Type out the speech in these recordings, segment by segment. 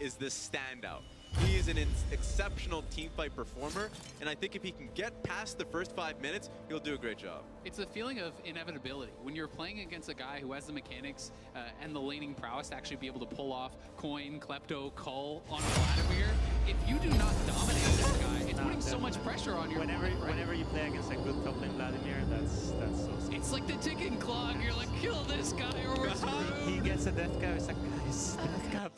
is this standout. He is an exceptional teamfight performer, and I think if he can get past the first 5 minutes, he'll do a great job. It's a feeling of inevitability. When you're playing against a guy who has the mechanics and the laning prowess to actually be able to pull off coin, klepto, cull on Vladimir, if you do not dominate this guy, it's putting so much pressure on your opponent, right? Whenever you play against a good top lane Vladimir, that's so scary. It's like the ticking clock. You're like, kill this guy or we're screwed. He gets a death cap, it's like, guys, death cap.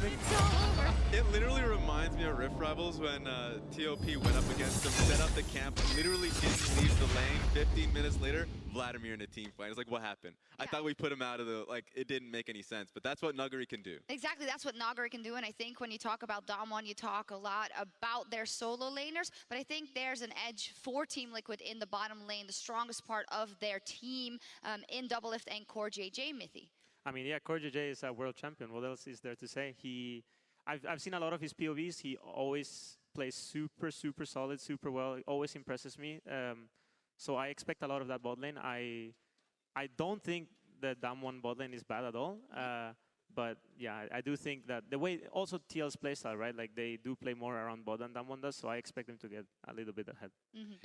It's all over. It literally reminds me of Rift Rivals when TOP went up against him, set up the camp, literally didn't leave the lane. 15 minutes later, Vladimir in a team fight. It's like, what happened? I thought we put him out of the, like, it didn't make any sense. But that's what Nuguri can do. Exactly, that's what Nuguri can do. And I think when you talk about Damwon, you talk a lot about their solo laners. But I think there's an edge for Team Liquid in the bottom lane, the strongest part of their team in Doublelift and Core JJ, Mithy. I mean, yeah, Core JJ is a world champion. What else is there to say? I've seen a lot of his POVs. He always plays super solid, super well. It always impresses me. So I expect a lot of that bot lane. I don't think the Damwon bot lane is bad at all. But yeah, I do think that the way also TL's playstyle, right? Like they do play more around bot than Damwon does, so I expect them to get a little bit ahead.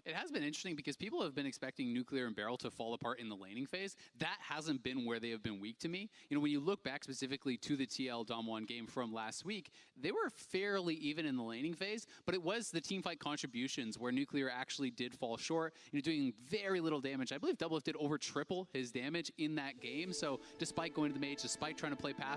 It has been interesting because people have been expecting Nuclear and Beryl to fall apart in the laning phase. That hasn't been where they have been weak to me. You know, when you look back specifically to the TL Damwon game from last week, they were fairly even in the laning phase, but it was the teamfight contributions where Nuclear actually did fall short, you know, doing very little damage. I believe Doublelift did over triple his damage in that game. So despite going to the mage, despite trying to play passive,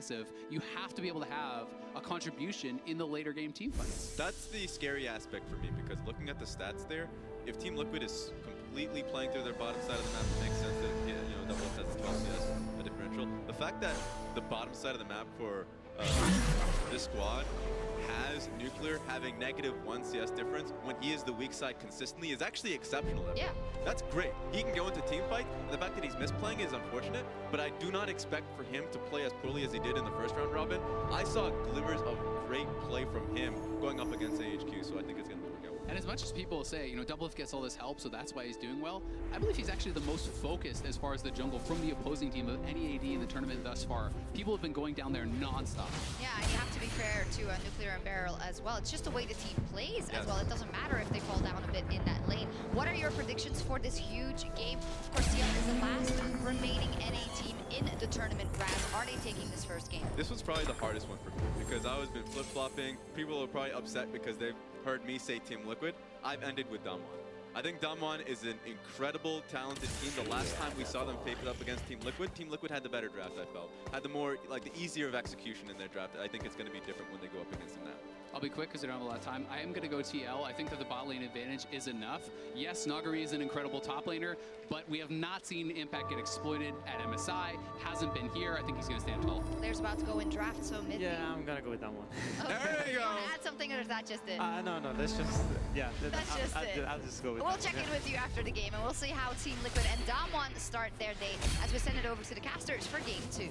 you have to be able to have a contribution in the later game teamfights. That's the scary aspect for me, because looking at the stats there, if Team Liquid is completely playing through their bottom side of the map, it makes sense that, you know, Doublelift has 12 CS, a differential. The fact that the bottom side of the map for this squad has Nuclear having -1 CS difference when he is the weak side consistently is actually exceptional. Yeah. That's great. He can go into team fight, and the fact that he's misplaying is unfortunate, but I do not expect for him to play as poorly as he did in the first round robin. I saw glimmers of great play from him going up against AHQ, so I think it's going to work out. And as much as people say, you know, Doublelift gets all this help, so that's why he's doing well, I believe he's actually the most focused as far as the jungle from the opposing team of any AD in the tournament thus far. People have been going down there non-stop. Yeah, and you have to be fair to Nuclear and Beryl as well. It's just the way the team plays as well. It doesn't matter if they fall down a bit in that lane. What are your predictions for this huge game? Of course, TL is the last remaining NA team in the tournament. Raz, are they taking this first game? This was probably the hardest one for me, because I was been flip-flopping. People are probably upset because they've heard me say Team Liquid. I've ended with Damwon. I think Damwon is an incredible, talented team. The last time we saw them tape it up against Team Liquid had the better draft, I felt. Had the more, like, the easier of execution in their draft. I think it's going to be different when they go up against them now. I'll be quick because I don't have a lot of time. I am going to go TL. I think that the bot lane advantage is enough. Yes, Nuguri is an incredible top laner, but we have not seen Impact get exploited at MSI. Hasn't been here. I think he's going to stand tall. Players about to go in draft, so mid. Yeah, I'm going to go with Damwon. Okay. There you go. Want to add something, or is that just it? No, that's just, yeah. That's just it. I'll just go with We'll that. check in with you after the game, and we'll see how Team Liquid and Damwon start their day as we send it over to the casters for game 2.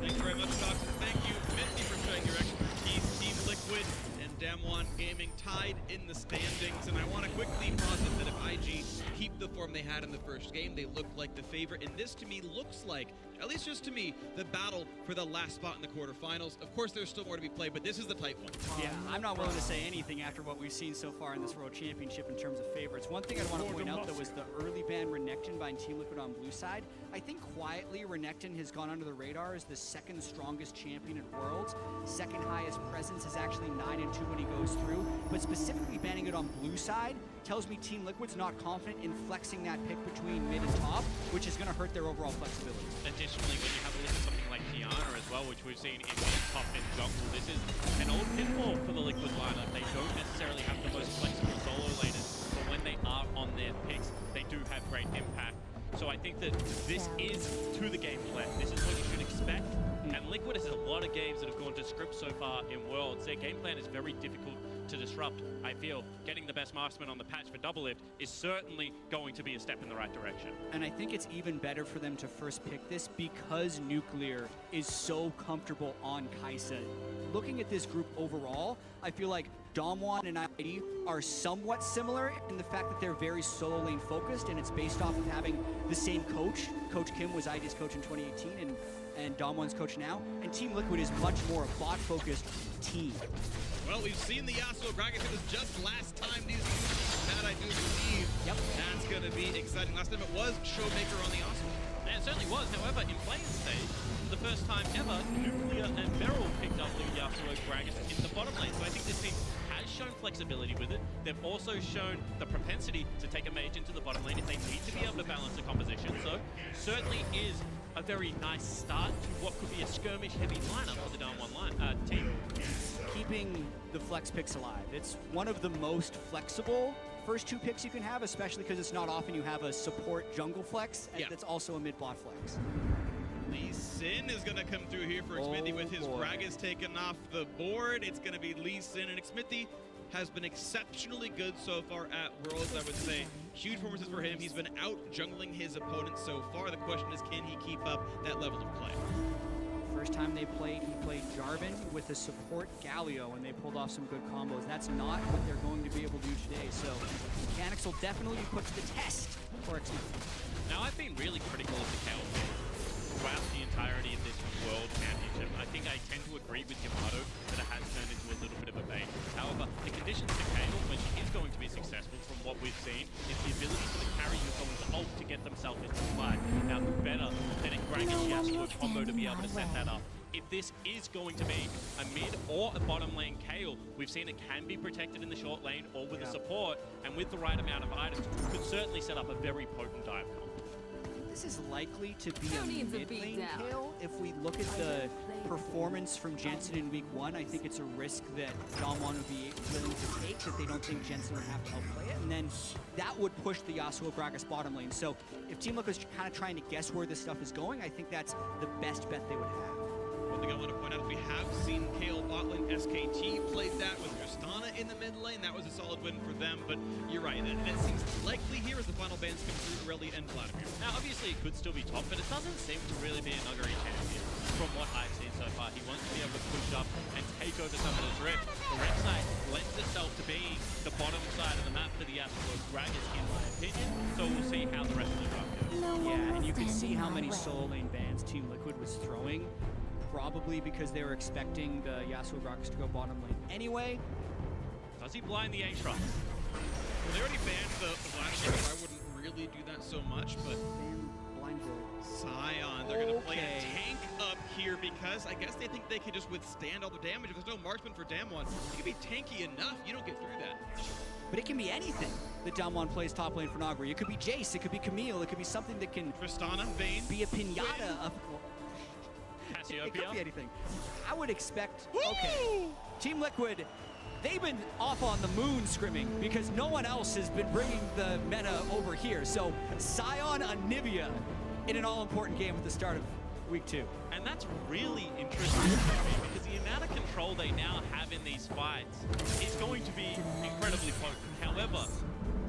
Thank you very much, Doctor. Thank you, Mithy, for showing your expertise. Team Liquid and Damwon Gaming tied in the standings, and I want to quickly posit that if IG keep the form they had in the first game, they look like the favorite, and this to me looks like, at least just to me, the battle for the last spot in the quarterfinals. Of course, there's still more to be played, but this is the tight one. Yeah, I'm not willing to say anything after what we've seen so far in this World Championship in terms of favorites. One thing I want to point out, though, was the early ban Renekton by Team Liquid on blue side. I think quietly Renekton has gone under the radar as the second strongest champion in Worlds. Second highest presence is actually 9-2 when he goes through. But specifically banning it on blue side tells me Team Liquid's not confident in flexing that pick between mid and top, which is going to hurt their overall flexibility. Additionally, when you have a look at something like Kiana as well, which we've seen in mid, top, and jungle, this is an old pitfall for the Liquid lineup. They don't necessarily have the most flexible solo laners, but when they are on their picks, they do have great impact. So I think that this is to the game plan. This is what you should expect. And Liquid has a lot of games that have gone to script so far in Worlds. Their game plan is very difficult to disrupt. I feel getting the best marksman on the patch for Doublelift is certainly going to be a step in the right direction. And I think it's even better for them to first pick this because Nuclear is so comfortable on Kai'Sa. Looking at this group overall, I feel like Damwon and ID are somewhat similar in the fact that they're very solo lane focused, and it's based off of having the same coach. Coach Kim was ID's coach in 2018, and Dom1's coach now, and Team Liquid is much more a bot-focused team. Well, we've seen the Yasuo Gragas. It was just last time these that I do believe. Yep. That's going to be exciting. Last time it was Showmaker on the Yasuo. And it certainly was. However, in playing stage, for the first time ever, Nuclear and Beryl picked up the Yasuo Gragas in the bottom lane. So I think this team has shown flexibility with it. They've also shown the propensity to take a mage into the bottom lane if they need to be able to balance the composition. So certainly is a very nice start to what could be a skirmish-heavy lineup for the Down 1 team. Keeping the flex picks alive. It's one of the most flexible first 2 picks you can have, especially because it's not often you have a support jungle flex that's also a mid-bot flex. Lee Sin is going to come through here for Xmithy with his Gragas taken off the board. It's going to be Lee Sin, and Xmithy has been exceptionally good so far at Worlds, I would say. Huge performances for him. He's been out jungling his opponents so far. The question is, can he keep up that level of play? First time they played, he played Jarvan with a support Galio, and they pulled off some good combos. That's not what they're going to be able to do today, so mechanics will definitely be put to the test for Xmithy. Now, I've been really critical of the Kayle throughout the entirety of this World Championship. I think I tend to agree with Yamato that it has turned into a little bit of a bait. However, the conditions for Kayle, when she is going to be successful from what we've seen, is the ability for the carry who's going to ult to get themselves into the fight. Now, who better than a Gragas Yasuo combo to be able to set that up? If this is going to be a mid or a bottom lane Kayle, we've seen it can be protected in the short lane or with a support, and with the right amount of items, could certainly set up a very potent dive combo. This is likely to be a mid-lane kill. If we look at the performance from Jensen in week 1, I think it's a risk that Dom1 would be willing to take, that they don't think Jensen would have to help play it, and then that would push the Yasuo Gragas bottom lane. So if Team Liquid is kind of trying to guess where this stuff is going, I think that's the best bet they would have. One thing I want to point out is we have seen Kayle bot lane. SKT played that with Tristana in the mid lane. That was a solid win for them, but you're right. That seems likely here as the final bans come through, Reli and Vladimir. Now, obviously, it could still be top, but it doesn't seem to really be a Nuguri champion from what I've seen so far. He wants to be able to push up and take over some of this rift. The rift side lends itself to being the bottom side of the map for the Yasuo Gragas, in my opinion, so we'll see how the rest of the draft goes. Yeah, and you can see how many solo lane bans Team Liquid was throwing, probably because they were expecting the Yasuo Gragas to go bottom lane anyway. Does he blind the Aatrox? Well, they already banned the Vladimir, so I wouldn't really do that so much, but Blind Sion, they're going to play a tank up here because I guess they think they can just withstand all the damage. If there's no marksman for Damwon, you can be tanky enough, you don't get through that. But it can be anything that Dom1 plays top lane for Nagri. It could be Jace, it could be Camille, it could be something that can Tristana, Vayne, be a pinata of... Cassiopeia? It could be anything. I would expect... Okay, Team Liquid, they've been off on the moon scrimming because no one else has been bringing the meta over here. So Sion Anivia in an all-important game at the start of week 2. And that's really interesting to me because the amount of control they now have in these fights is going to be incredibly potent. However,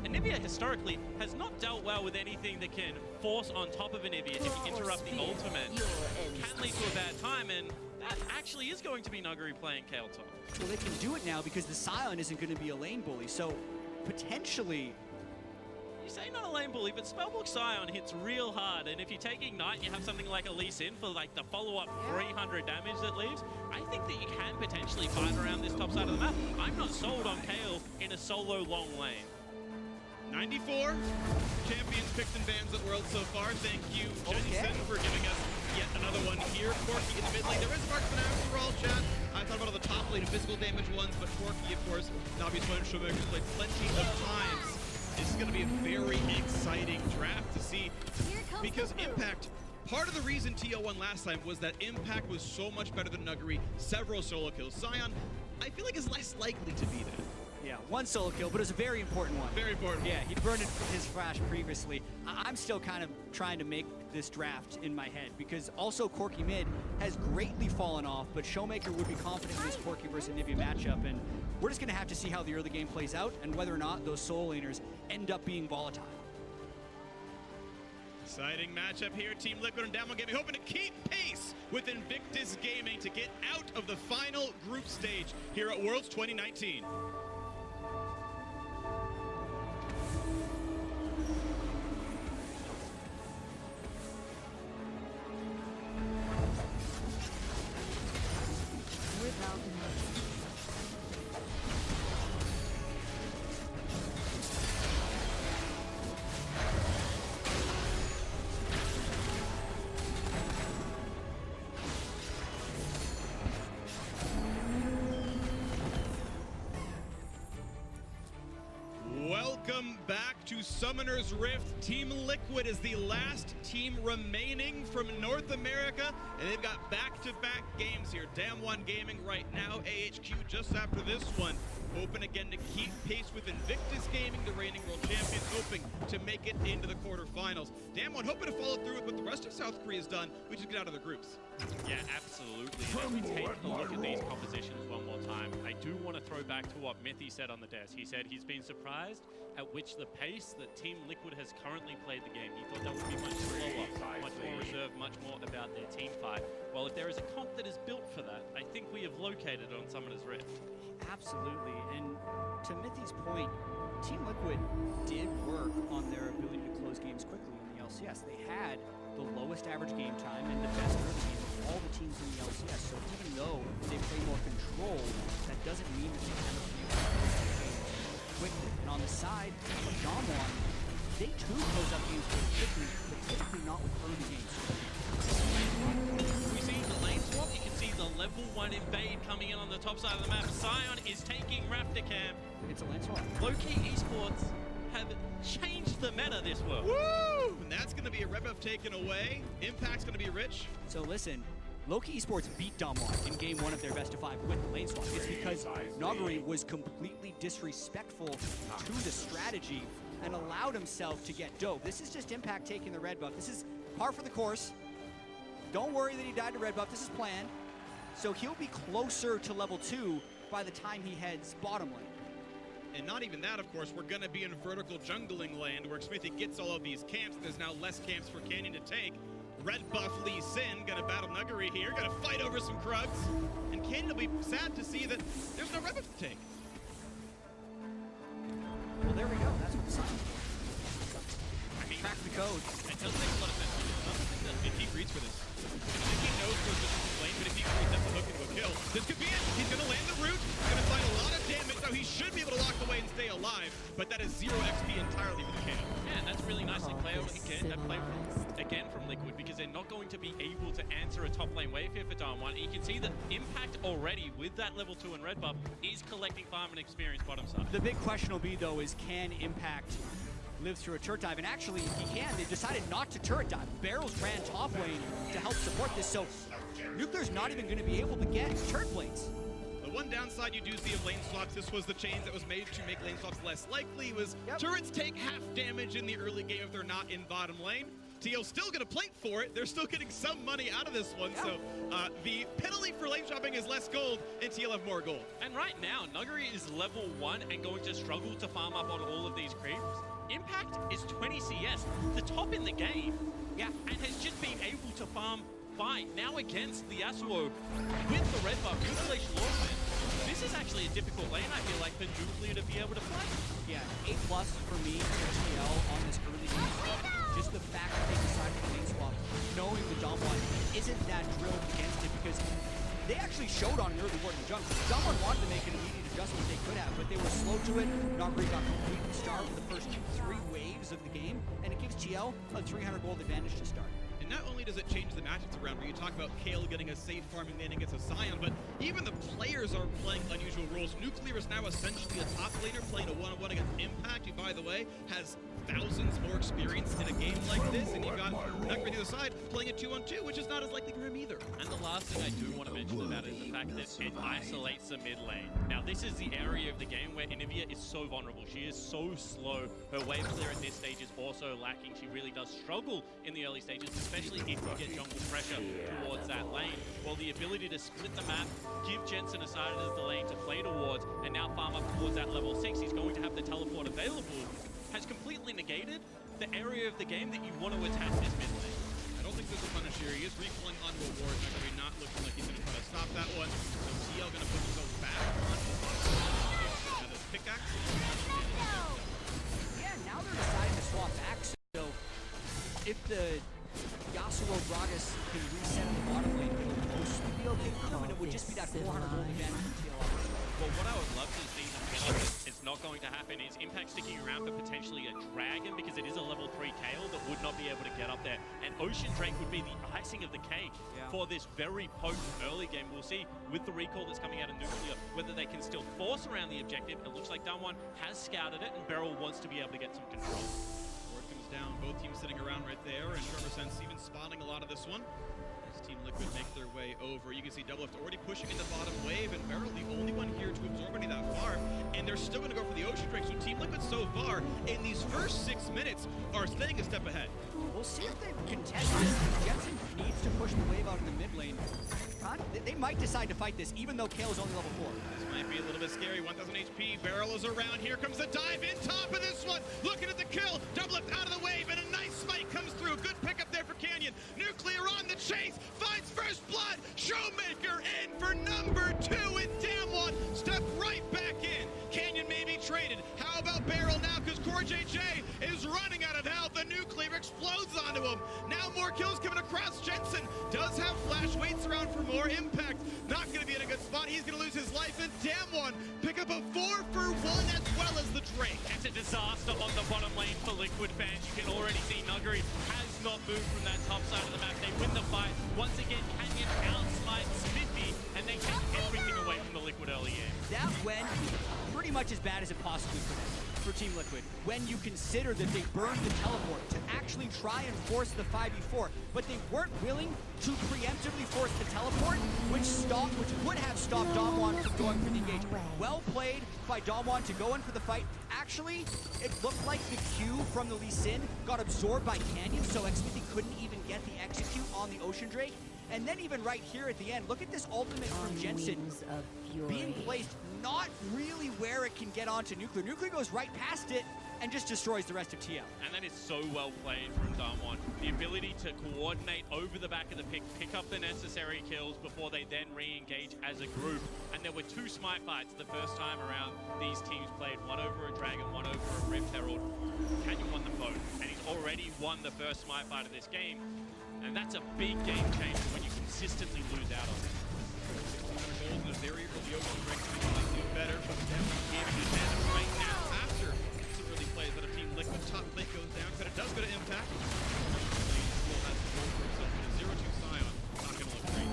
Anivia historically has not dealt well with anything that can force on top of Anivia if you interrupt the ultimate. Can lead to a bad time, and that actually is going to be Nuguri playing Kayle top. Well, they can do it now because the Sion isn't going to be a lane bully. So potentially... You say not a lane bully, but Spellbook Sion hits real hard, and if you take Ignite and you have something like a Lee Sin for like the follow-up 300 damage that leaves, I think that you can potentially fight around this top side of the map. I'm not sold on Kayle in a solo long lane. 94 champions picked and bans at World so far. Thank you, Jensen, for giving us yet another one here. Corki in the mid lane. There is marksman after all, chat. I thought about all the top lane physical damage ones, but Corki, of course, an obvious one. Showmaker's played plenty of times. This is going to be a very exciting draft to see because Impact, part of the reason TO won last time was that Impact was so much better than Nuguri. Several solo kills. Sion, I feel like is less likely to be that. Yeah, one solo kill, but it was a very important one. Very important. Yeah, he'd burned his flash previously. I'm still kind of trying to make this draft in my head because also Corki mid has greatly fallen off, but Showmaker would be confident in this Corki versus Anivia matchup, and we're just going to have to see how the early game plays out and whether or not those solo laners end up being volatile. Exciting matchup here. Team Liquid and Damwon Gaming hoping to keep pace with Invictus Gaming to get out of the final group stage here at Worlds 2019. to Summoner's Rift. Team Liquid is the last team remaining from North America, and they've got back-to-back games here. Damwon Gaming right now, AHQ just after this one. Hoping again to keep pace with Invictus Gaming, the reigning world champions, hoping to make it into the quarterfinals. Damwon hoping to follow through with what the rest of South Korea's done, which is get out of their groups. Yeah, absolutely. And as we take a look at these compositions one more time, I do want to throw back to what Mithy said on the desk. He said he's been surprised at which the pace that Team Liquid has currently played the game. He thought that would be much slower, much more reserved, much more about their team fight. Well, if there is a comp that is built for that, I think we have located on Summoner's Rift. Absolutely, and to Mithy's point, Team Liquid did work on their ability to close games quickly in the LCS. They had the lowest average game time and the best early game of all the teams in the LCS. So even though they play more controlled, that doesn't mean that they haven't been able to close games quickly. And on the side of Damwon, they too close up games very quickly, but typically not with early games. We see the lane swap. You can see the level 1 invade coming in on the top side of the map. Sion is taking Raptorcam. It's a lane swap. Low-key esports have changed the meta this world. Woo! And that's going to be a rebuff taken away. Impact's going to be rich. So listen, Loki Esports beat Damwon in game 1 of their best of 5 with the lane swap. It's because Noguri was completely disrespectful to the strategy and allowed himself to get dove. This is just Impact taking the red buff. This is par for the course. Don't worry that he died to red buff. This is planned. So he'll be closer to level 2 by the time he heads bottom lane. And not even that, of course, we're going to be in vertical jungling land where Smithy gets all of these camps. There's now less camps for Canyon to take. Red buff Lee Sin, going to battle Nuguri here, going to fight over some Krugs. And Canyon will be sad to see that there's no red buff to take. Well, there we go. That's what the sign is for. I mean, Crack the code. it does make a lot of sense. If he reads for this. If he knows where this is lane, but if he reads up the hook into a kill, this could be it. He's going to land the root, going to find a lot of damage. Now he should be able to lock away and stay alive, but that is 0 XP entirely for the Canyon. Yeah, and that's really nicely played again from Liquid, because they're not going to be able to answer a top lane wave here for Damwon. And you can see that Impact already, with that level 2 and red buff, is collecting farm and experience bottom side. The big question will be, though, is can Impact live through a turret dive? And actually, he can. They decided not to turret dive. Barrels ran top lane to help support this, so Nuclear's not even going to be able to get turret blades. The one downside you do see of lane swaps, this was the change that was made to make lane swaps less likely, was turrets take half damage in the early game if they're not in bottom lane. TL's still going to plate for it. They're still getting some money out of this one, so the penalty for lane swapping is less gold, and TL have more gold. And right now, Nuguri is level 1 and going to struggle to farm up on all of these creeps. Impact is 20 CS, the top in the game, and has just been able to farm fight now against the Yasuo with the red buff, Mutilation Lawman. This is actually a difficult lane, I feel like, for Nuclear to be able to play. Yeah, A+ for me for TL on this early game. Just the fact that they decided to lane swap, knowing the Damwon isn't that drilled against it, because they actually showed on an early ward in the jungle. Damwon wanted to make an immediate adjustment they could have, but they were slow to it. Noguri got completely starved for the first 2-3 waves of the game, and it gives TL a 300 gold advantage to start. And not only does it change the matchups around, where you talk about Kale getting a safe farming lane against a Sion, but even the players are playing unusual roles. Nuclear is now essentially a top laner playing a one-on-one against Impact, who, by the way, has thousands more experience in a game like this, and you've got Nuguri on the other side playing a 2-on-2, which is not as likely for him either. And the last thing I do want to mention about it is the fact that it isolates the mid lane. Now, this is the area of the game where Inivia is so vulnerable. She is so slow. Her wave clear at this stage is also lacking. She really does struggle in the early stages, especially if you get jungle pressure towards that lane. Well, the ability to split the map, give Jensen a side of the lane to play towards, and now farm up towards that level 6. He's going to have the teleport available, has completely negated the area of the game that you want to attack this mid lane. I don't think this is punish here. He is recalling onto a ward. Nuguri not looking like he's going to try to stop that one. So TL going to put himself back on his pickaxe. Yeah, now they're deciding to swap back, so if the Yasuo Gragas can reset in the bottom lane, it'll mostly be okay for them, and it would just be that 400 gold advantage for TL. Well, what I would love to see them finish is what's not going to happen is Impact sticking around for potentially a Dragon, because it is a level 3 Kayle that would not be able to get up there. And Ocean Drake would be the icing of the cake for this very potent early game. We'll see with the recall that's coming out of Nuclear whether they can still force around the objective. It looks like Damwon has scouted it, and Beryl wants to be able to get some control. Word comes down, both teams sitting around right there, and Trevor Sense even spotting a lot of this one. As Team Liquid make their way over, you can see Doublelift already pushing in the bottom wave, and Beryl the only one here to absorb any that far, and they're still going to go for the Ocean Drake. So Team Liquid so far in these first 6 minutes are staying a step ahead. We'll see if they contest this. Jensen needs to push the wave out in the mid lane. They might decide to fight this, even though Kale's only level 4. This might be a little bit scary. 1000 HP. Beryl is around. Here comes the dive in top of this one. Looking at the kill. Doublelift out of the wave, and a nice smite comes through. Good pickup there for Canyon. Nuclear on the chase. Finds first blood. Showmaker in for number 2, and Damwon step right back in. Canyon may be traded. How about Beryl now? Because Core JJ is running out of health. The Nuclear explodes onto him. Now more kills coming across. Jensen does have flash. Waits around for more impact. Not going to be in a good spot. He's going to lose his life. And Damwon pick up a 4-for-1 as well as the Drake. It's a disaster on the bottom lane for Liquid fans. You can already see Nuguri has not moved from that top side of the map. They win the fight. Once again, Canyon outsmites Smithy, and they take everything away from the Liquid early game. That went pretty much as bad as it possibly could have for Team Liquid, when you consider that they burned the teleport to actually try and force the 5v4, but they weren't willing to preemptively force the teleport, which would have stopped Damwon from going for the engage. Well played by Damwon to go in for the fight. Actually, it looked like the Q from the Lee Sin got absorbed by Canyon, so Xmithy couldn't even get the execute on the Ocean Drake. And then even right here at the end, look at this ultimate from Jensen being placed not really where it can get onto Nuclear. Nuclear goes right past it and just destroys the rest of TL. And that is so well played from Damwon. The ability to coordinate over the back of the pick up the necessary kills before they then re-engage as a group. And there were 2 smite fights the first time around these teams played. One over a Dragon, one over a Rift Herald. Canyon won them both, and he's already won the first smite fight of this game. And that's a big game changer when you consistently lose out on it. Goals in this area for the Ocean Drake to do better, but Damwon giving his hand right now after some early plays that a Team Liquid top plate goes down. But it does go to Impact. Still has to go for himself with a 0-2 Scion. Not going to look great.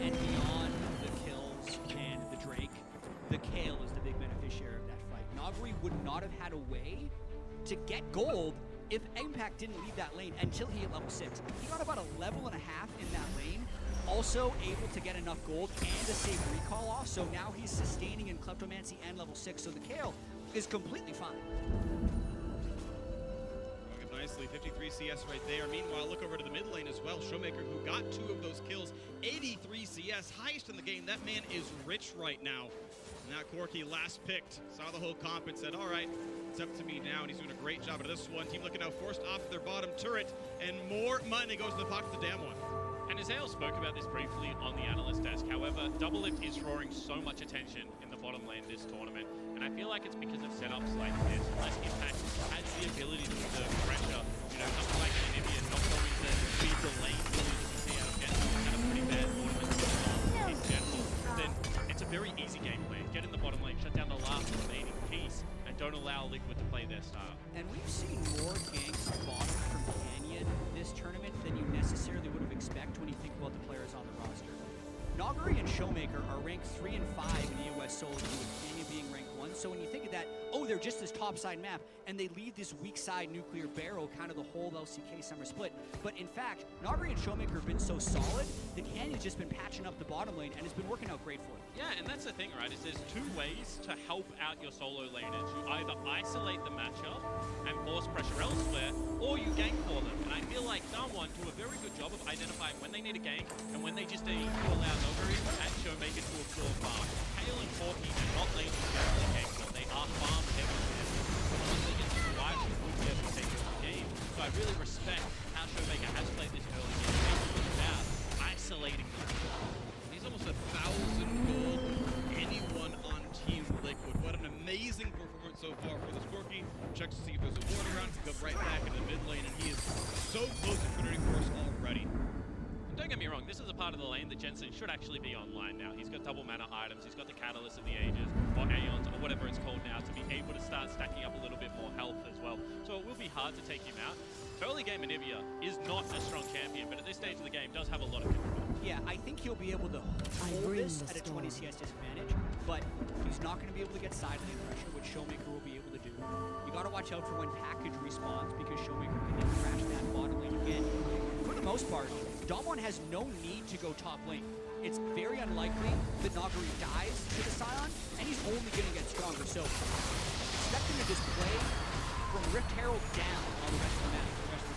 And beyond the kills and the Drake, the Kayle is the big beneficiary of that fight. Nagri would not have had a way to get gold if Impact didn't leave that lane until he hit level 6. He got about a level and a half in that lane, also able to get enough gold and a safe recall off, so now he's sustaining in Kleptomancy and level 6, so the Kayle is completely fine. Going up nicely, 53 CS right there. Meanwhile, look over to the mid lane as well. Showmaker, who got 2 of those kills, 83 CS, highest in the game. That man is rich right now. Now Corky last picked, saw the whole comp and said, all right, it's up to me now, and he's doing a great job at this one. Team Liquid now forced off their bottom turret, and more money goes to the pocket of Damwon. And Azael spoke about this briefly on the analyst desk. However, Doublelift is drawing so much attention in the bottom lane this tournament, and I feel like it's because of setups like this. Unless Impact has the ability to exert pressure, you know, something like Anivia not going to feed the lane really that we see out of Jensen, had a pretty bad tournament in general, then it's a very easy game plan. Get in the bottom lane, shut down the last remaining piece, and don't allow Liquid to play their style. And we've seen more ganks spawned from Canyon this tournament than you necessarily would have expected when you think about the players on the roster. Naguri and Showmaker are ranked 3 and 5 in the US solo queue, with Canyon being ranked 1. So when you think of that, oh, they're just this top side map, and they leave this weak side Nuclear Barrow, kind of the whole LCK summer split. But in fact, Naguri and Showmaker have been so solid that Canyon's just been patching up the bottom lane, and it's been working out great for them. Yeah, and that's the thing, right, is there's 2 ways to help out your solo laners. You either isolate the matchup and force pressure elsewhere, or you gank for them. And I feel like Damwon do a very good job of identifying when they need a gank and when they just need to allow Nuguri and Showmaker to absorb farm. Hale and Corky are not laning to gank, but they are farm heavy. Once they get to survive, they would be able to take over the game. So I really respect how Showmaker has played this early game. It's about isolating them. He's almost 1,000 gold. Anyone on Team Liquid. What an amazing performance so far for this Corky. Checks to see if there's a ward around. He goes right back in the mid lane, and he is so close to Trinity Force already. Don't get me wrong, this is a part of the lane that Jensen should actually be online now. He's got double mana items, he's got the Catalyst of the Ages, or Aeons, or whatever it's called now, to be able to start stacking up a little bit more health as well. So it will be hard to take him out. Early game Anivia is not a strong champion, but at this stage of the game does have a lot of control. Yeah, I think he'll be able to hold this at a 20 CS disadvantage, but he's not going to be able to get side lane pressure, which Showmaker will be able to do. You got to watch out for when package respawns, because Showmaker can then crash that bottom lane again. For the most part, Damwon has no need to go top lane. It's very unlikely that Nagari dies to the Scion, and he's only going to get stronger. So expect him to just play from Rift Herald down on the rest of the map.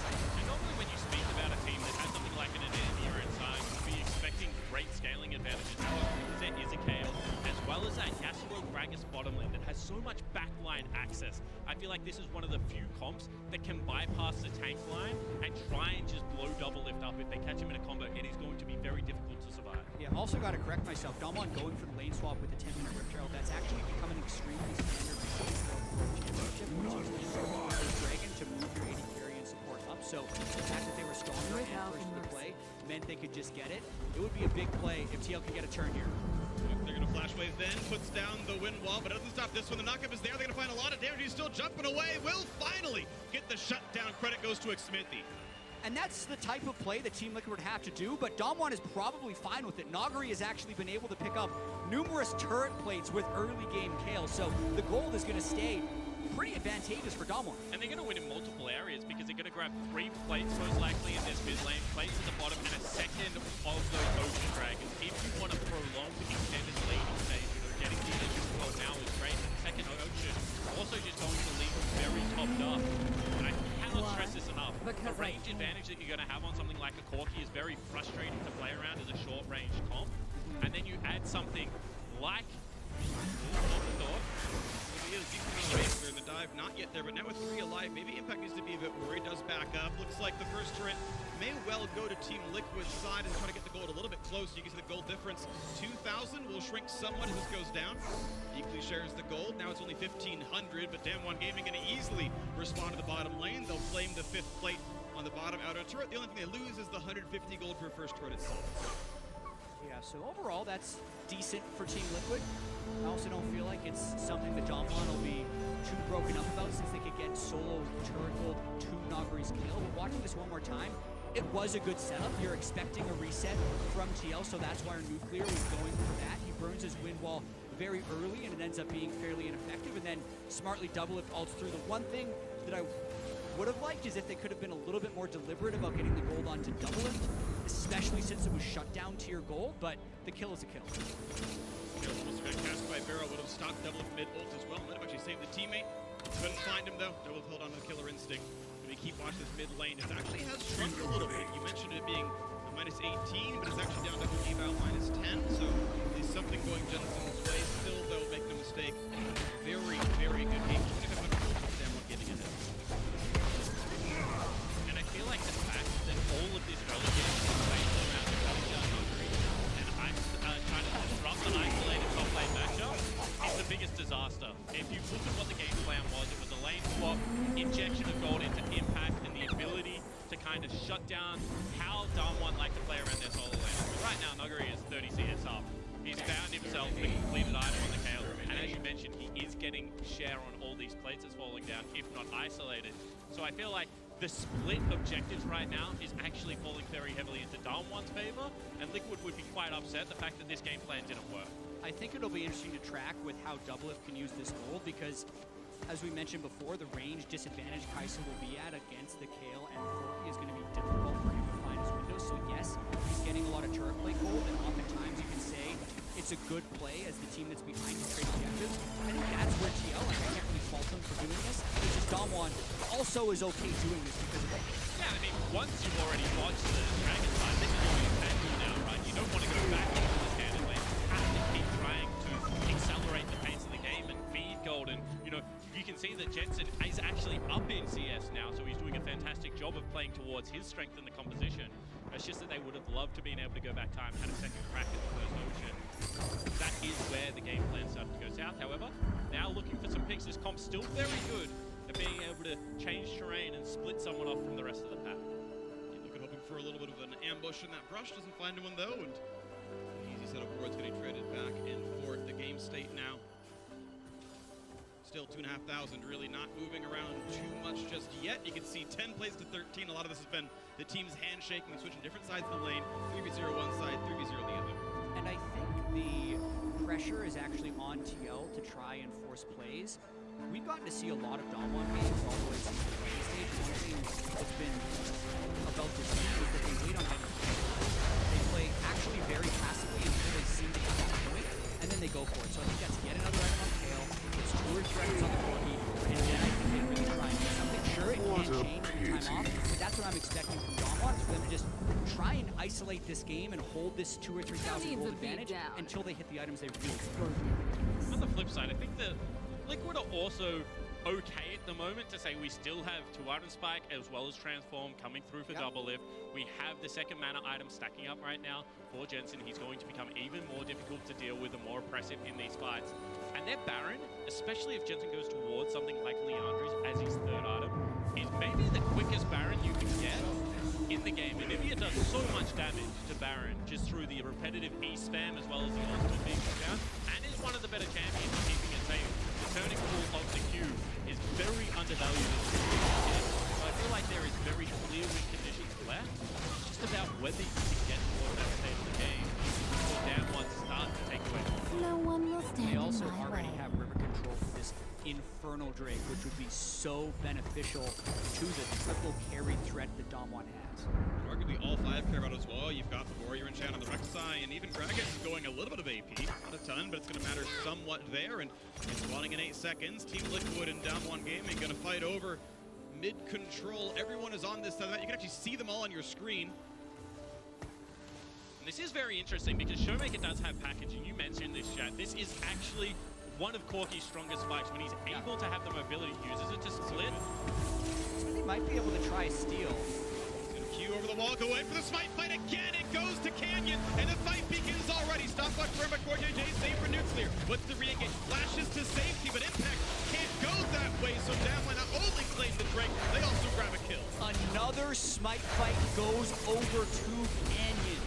And normally when you speak about a team that has something like an Anivia inside, you'd be expecting great scaling advantages. However, because there is a KO, as well as that Yasuo Gragas bottom lane that has so much backline access, I feel like this is one of the few comps that can bypass the tank line and try and just blow double lift up. If they catch him in a combo, it is going to be very difficult to survive. Yeah, also got to correct myself. Damwon going for the lane swap with the 10-minute Rift Herald, that's actually becoming extremely standard championship, which is Dragon to move your AD carry and support up. So the fact that they were stronger and first to the play meant they could just get it. It would be a big play if TL can get a turn here. They're going to flash wave then, puts down the wind wall, but it doesn't stop this one. The knockup is there. They're going to find a lot of damage. He's still jumping away. Will finally get the shutdown. Credit goes to Xmithy. And that's the type of play that Team Liquid would have to do, but Damwon is probably fine with it. Nagari has actually been able to pick up numerous turret plates with early game Kayle, so the gold is going to stay pretty advantageous for Damwon. And they're going to win in multiple areas because they're going to grab 3 plates most likely in this mid lane, plates at the bottom, and a second of those Ocean Dragons. If you want to prolong the extended laning stage, getting the initial goal now is great. And the second Ocean also just going to leave you very topped up. And I cannot stress this enough. The range advantage that you're going to have on something like a Corki is very frustrating to play around as a short range comp. And then you add something like They're in the dive, not yet there, but now with 3 alive, maybe Impact needs to be a bit worried. Does back up. Looks like the first turret may well go to Team Liquid's side and try to get the gold a little bit close. You can see the gold difference, 2,000 will shrink somewhat as this goes down. Equally shares the gold. Now it's only 1,500, but Damwon Gaming going to easily respond to the bottom lane. They'll claim the 5th plate on the bottom outer turret. The only thing they lose is the 150 gold for first turret itself. Yeah, so overall, that's decent for Team Liquid. I also don't feel like it's something that Damwon will be too broken up about, since they could get solo turret gold to Nagari's Kayle. But watching this one more time, it was a good setup. You're expecting a reset from TL, so that's why our Nuclear was going for that. He burns his wind wall very early, and it ends up being fairly ineffective, and then smartly double lift ults through. The one thing that I would have liked is if they could have been a little bit more deliberate about getting the gold onto double lift, especially since it was shut down tier gold, but the kill is a kill. Almost got cast by Barrow, would have stopped double mid ult as well. Might have actually saved the teammate. Couldn't find him though. Double held on to the killer instinct. But we keep watching this mid lane. It actually has shrunk a little bit. You mentioned it being a -18, but it's actually down to eval -10. So at least something going Jensen's way. Still though, make no mistake, very, very good game. 25 gold for Damwon getting it. And I feel like the fact that all of this early game is based around the coming down Nagari and I'm trying to disrupt an isolated top lane matchup is the biggest disaster. If you look at what the game plan was, it was a lane swap, injection of gold into Impact, and the ability to kind of shut down how Damwon like to play around their solo lane. But right now, Nagari is 30 CS up. He's found himself the completed item on the Kayle, and as you mentioned, he is getting share on all these plates that's falling down, if not isolated. So I feel like the split objectives right now is actually falling very heavily into Damwon's favor, and Liquid would be quite upset the fact that this game plan didn't work. I think it'll be interesting to track with how Doublelift can use this gold, because as we mentioned before, the range disadvantage Kai'Sa will be at against the Kayle and Corki is going to be difficult for him to find his windows. So yes, he's getting a lot of turret play gold, and oftentimes you can say it's a good play as the team that's behind you trade objectives. I think that's where TL, like, I can't really fault them for doing this. It's just Damwon also is okay doing this because of it. Yeah, I mean, once you've already watched the Dragon side, this is all you can do now, right? You don't want to go back into the standard lane. You have to keep trying to accelerate the pace of the game and feed gold. And, you know, you can see that Jensen is actually up in CS now, so he's doing a fantastic job of playing towards his strength in the composition. It's just that they would have loved to been able to go back time, had a second crack at the first Ocean. That is where the game plan started to go south, however. Now looking for some picks. This comp's still very good at being able to change terrain and split someone off from the rest of the pack. Looking hoping for a little bit of an ambush in that brush, doesn't find anyone though, and an easy set of wards getting traded back and forth. The game state now. Still 2,500, really not moving around too much just yet. You can see 10 plays to 13. A lot of this has been the team's handshaking, switching different sides of the lane. 3v0 one side, 3v0 the other. And I think the pressure is actually on TL to try and force plays. We've gotten to see a lot of Damwon games all the way to the play stage. One thing that's been about this team is that they wait on items. They play actually very passively until they seem to hit that point, and then they go for it. So I think that's yet another item on tail. It's towards threats on the corgi, and then I think they really try and do something. Sure, it can change from time off, but that's what I'm expecting from Damwon, for them to just try and isolate this game and hold this 2,000 or 3,000 gold advantage until they hit the items they really want. On the flip side, I think the Liquid are also okay at the moment to say we still have 2 item spike as well as transform coming through for double lift. We have the second mana item stacking up right now for Jensen. He's going to become even more difficult to deal with and more oppressive in these fights. And their Baron, especially if Jensen goes towards something like Leandri's as his third item, is maybe the quickest Baron you can get in the game. And Nivea does so much damage to Baron just through the repetitive E spam as well as the ultimate being put down, and is one of the better champions for keeping it safe. The turning pool of the Q is very undervalued in this game. So I feel like there is very clear win conditions left. It's just about whether you can get towards that stage of the game before Damwon start to take away. No one will stand They also in my already way. have river control for this Infernal Drake, which would be so beneficial to the triple carry threat that Damwon has. And arguably all 5 care about as well. You've got the Warrior enchant on the Rek'Sai, and even Gragas is going a little bit of AP. Not a ton, but it's going to matter somewhat there. And it's spawning in 8 seconds. Team Liquid and Damwon Gaming going to fight over mid-control. Everyone is on this side of that. You can actually see them all on your screen. And this is very interesting because Showmaker does have packaging. You mentioned this, chat. This is actually one of Corki's strongest spikes when he's able to have the mobility, uses it to split. So they might be able to try steal. Q over the wall, go in for the smite fight again. It goes to Canyon, and the fight begins already. Stopwatch for McCoy, JJ, save for Nuclear. What's the re-engage? Flashes to safety, but Impact can't go that way. So Damwon not only claim the Drake, they also grab a kill. Another smite fight goes over to Canyon.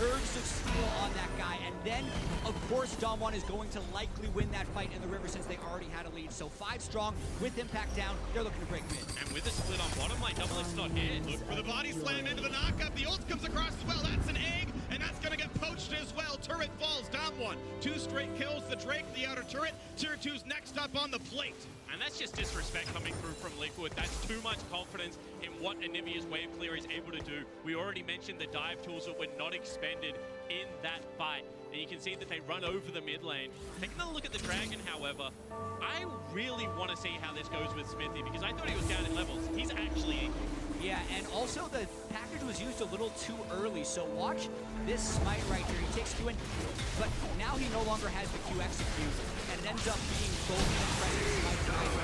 Nerves of steel on that guy, and then, of course, Damwon is going to likely win that fight in the river since they already had a lead. So 5 strong, with Impact down, they're looking to break mid. And with a split on bottom lane, double lift's not hit. Look for the body slam into the knockup. The ult comes across as well. That's an egg, and that's going to get poached as well. Turret falls, Damwon. 2 straight kills, the Drake, the outer turret. Tier 2's next up on the plate. And that's just disrespect coming through from Liquid. That's too much confidence in what Anivia's wave clear is able to do. We already mentioned the dive tools that were not expended in that fight. And you can see that they run over the mid lane. Taking a look at the Dragon, however, I really want to see how this goes with Smithy because I thought he was down in levels. He's actually equal. Yeah, and also the package was used a little too early, so watch this smite right here. He takes Q in, but now he no longer has the Q execute, and it ends up being both impressive smite right.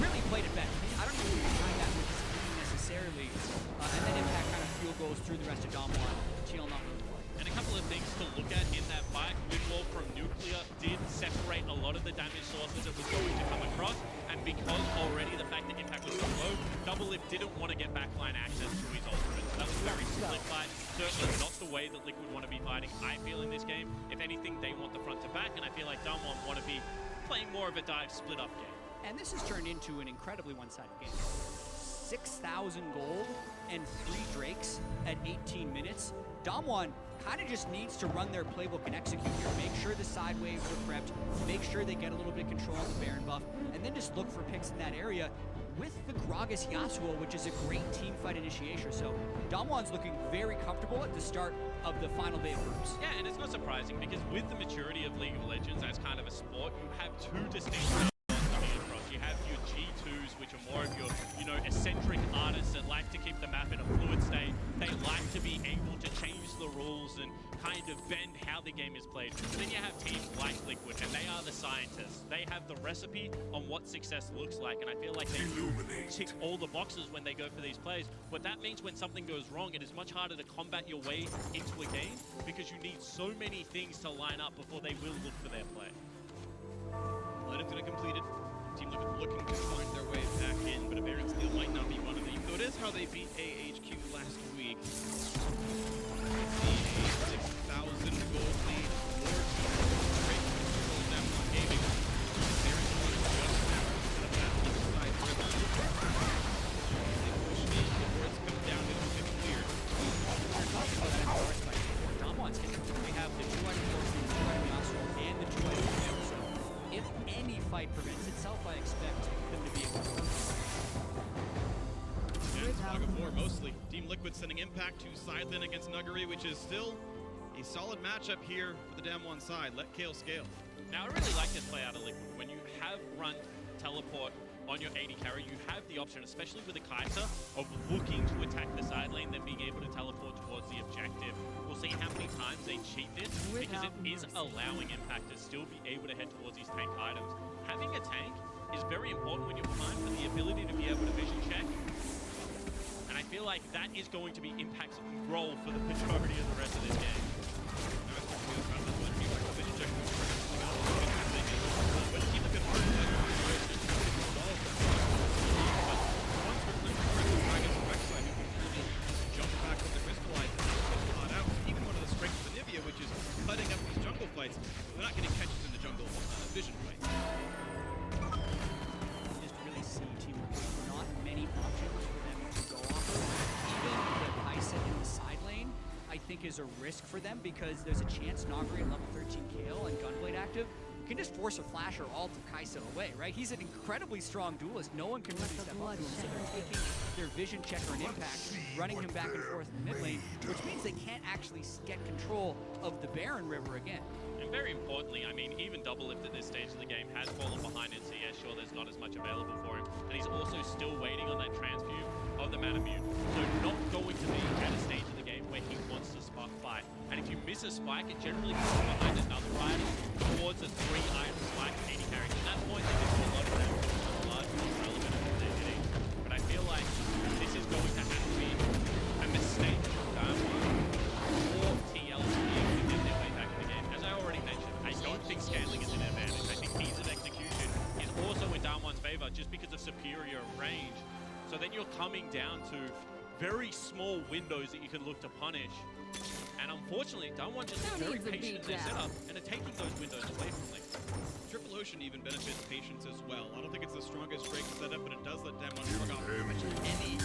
Really played it better. I don't know if you find that with this team necessarily, and then Impact kind of fuel goes through the rest of Damwon. TL not really play. And a couple of things to look at in that fight. Windwall from Nuclear did separate a lot of the damage sources that was going to come across. And because already the fact that Impact was so low, Double Lift didn't want to get backline access to his ultimate. So that was a very split fight. Certainly not the way that Liquid want to be fighting, I feel, in this game. If anything, they want the front to back. And I feel like Damwon want to be playing more of a dive split up game. And this has turned into an incredibly one-sided game. 6,000 gold and 3 Drakes at 18 minutes. Damwon kind of just needs to run their playbook and execute here. Make sure the side waves are prepped, make sure they get a little bit of control on the Baron buff, and then just look for picks in that area with the Gragas Yasuo, which is a great team fight initiator. So Damwon's looking very comfortable at the start of the final day of groups. Yeah, and it's not surprising because with the maturity of League of Legends as kind of a sport, you have 2 distinct styles coming across. You have your G2s, which are more of your, eccentric artists that like to keep the map in a fluid state. They like to be able to change the rules and kind of bend how the game is played. But then you have teams like Liquid, and they are the scientists. They have the recipe on what success looks like, and I feel like they do tick all the boxes when they go for these plays. But that means when something goes wrong, it is much harder to combat your way into a game because you need so many things to line up before they will look for their play. Item's going to complete it. Team Liquid looking to find their way back in, but a Baron steal might not be one of them. Even though it is how they beat AHQ last week. 6,000 gold lead for Drake control Damwon Gaming. Baron one just now instead of that inside river. They push in before it's come down to get cleared. We're talking about that power spike before. Damwon's hitting. We have the 2 item force, the 2 item Yasuo, and the 2 item Neo. So if any fight prevents itself, I expect them to be able to. Yeah, it's Fog of War mostly. Team Liquid sending Impact to side lane against Nuggery, which is still a solid matchup here for the Damwon side. Let Kale scale. Now, I really like this play out of Liquid. When you have run teleport on your AD carry, you have the option, especially with the Kai'Sa, of looking to attack the side lane, then being able to teleport towards the objective. We'll see how many times they cheat this, because it is allowing Impact to still be able to head towards these tank items. Having a tank is very important when you're behind for the ability to be able to vision check. And I feel like that is going to be Impact's role for the majority of the rest of this game. Which is cutting up these jungle fights. They're not getting catches in the jungle vision fights. Just really see Team Liquid not many options for them to go off of. Even the Kai'Sa in the side lane, I think, is a risk for them because there's a chance Nagri at level 13 Kale and Gunblade active can just force a flash or ult of Kai'Sa away, right? He's an incredibly strong duelist. No one can really step up to him, so they're taking their vision checker and impact, running him back and forth in the mid lane, which means they can't actually get control of the Baron River again. And very importantly, I mean, even Doublelift at this stage of the game has fallen behind in CS. Sure, there's not as much available for him, and he's also still waiting on that transfuse of the Manamune. So not going to be at a stage of the game where he wants to spark fight. And if you miss a spike, it generally comes behind another item towards a 3-item spike 80 carry. At that point, they just do a lot of damage. It's largely irrelevant of what they're hitting. But I feel like this is going to have to be a mistake from Damwon or TL to be able to get their way back in the game. As I already mentioned, I don't think scaling is an advantage. I think ease of execution is also in Damwon's favor just because of superior range. So then you're coming down to very small windows that you can look to punish. And unfortunately, Damwon just is very patient in their setup and are taking those windows away from Liquid. Triple Ocean even benefits patience as well. I don't think it's the strongest Drake setup, but it does let Damwon shrug off pretty much any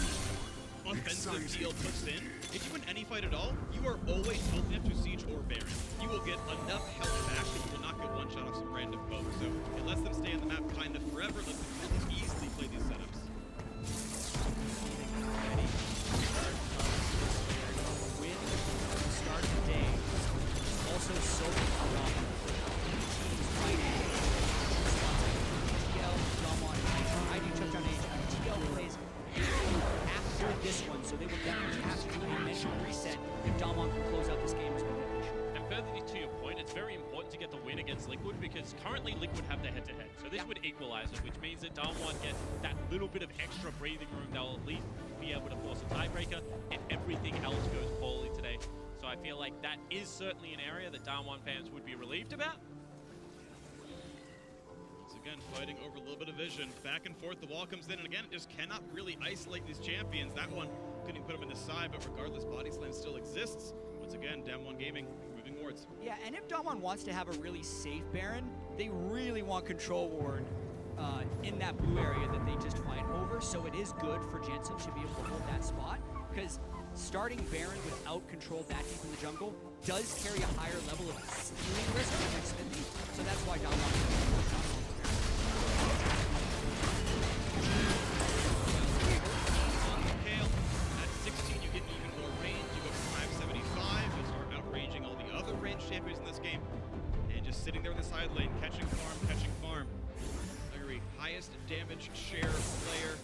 offensive deal puts in. If you win any fight at all, you are always healthy enough to Siege or Baron. You will get enough health back that you will not get one shot off some random poke. So it lets them stay on the map kind of forever, lets them really easily play these setups. Start of the day. Also so phenomenal. Teams fighting. TL, Damwon, I do touchdown age. TL plays after this one, so they will definitely have to do a mission reset if Damwon can close out this game as well. And further to your point, it's very important to get the win against Liquid because currently Liquid have the head-to-head. So this would equalize it, which means that Damwon gets that little bit of extra breathing room. They'll at least be able to force a tiebreaker if everything else goes poorly today. So I feel like that is certainly an area that Damwon fans would be relieved about. Once again, fighting over a little bit of vision. Back and forth, the wall comes in, and again, it just cannot really isolate these champions. That one couldn't put them in the side, but regardless, Body Slam still exists. Once again, Damwon Gaming moving wards. Yeah, and if Damwon wants to have a really safe Baron, they really want Control Ward in that blue area that they just fight over. So it is good for Jensen to be able to hold that spot, because starting Baron without control that deep in the jungle does carry a higher level of stealing risk against Smithy. So that's why Damwon Kale, at 16, you get even more range. You go for 575. You start outranging all the other ranged champions in this game. And just sitting there in the side lane, catching farm, catching farm. Nuggery, highest damage share player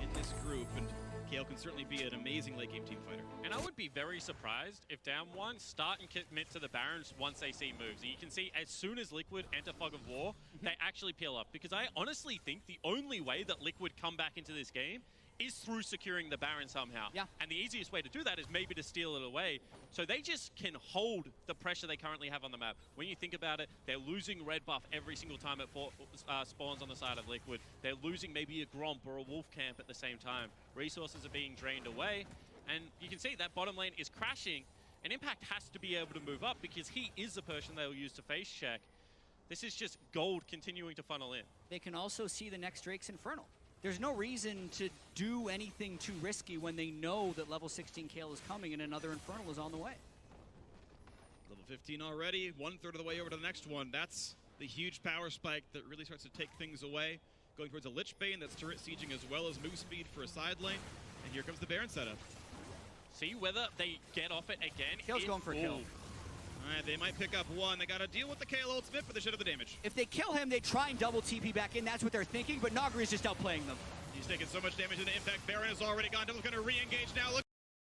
in this group. And Kale can certainly be an amazing late game team fighter. And I would be very surprised if Damwon start and commit to the Barons once they see moves. And you can see as soon as Liquid enter Fog of War, they actually peel up. Because I honestly think the only way that Liquid come back into this game is through securing the Baron somehow. Yeah. And the easiest way to do that is maybe to steal it away. So they just can hold the pressure they currently have on the map. When you think about it, they're losing red buff every single time it spawns on the side of Liquid. They're losing maybe a Gromp or a Wolf Camp at the same time. Resources are being drained away. And you can see that bottom lane is crashing, and Impact has to be able to move up because he is the person they'll use to face check. This is just gold continuing to funnel in. They can also see the next Drake's Infernal. There's no reason to do anything too risky when they know that level 16 Kayle is coming and another Infernal is on the way. Level 15 already, 1/3 of the way over to the next one. That's the huge power spike that really starts to take things away. Going towards a Lich Bane that's turret sieging as well as move speed for a side lane. And here comes the Baron setup. See whether they get off it again. Kayle's going for a kill. All right, they might pick up one. They got to deal with the Kayle ultimate, but they should have the damage. If they kill him, they try and double TP back in. That's what they're thinking, but Nagri is just outplaying them. He's taking so much damage in the Impact. Baron has already gone. Double's going to re-engage now. Look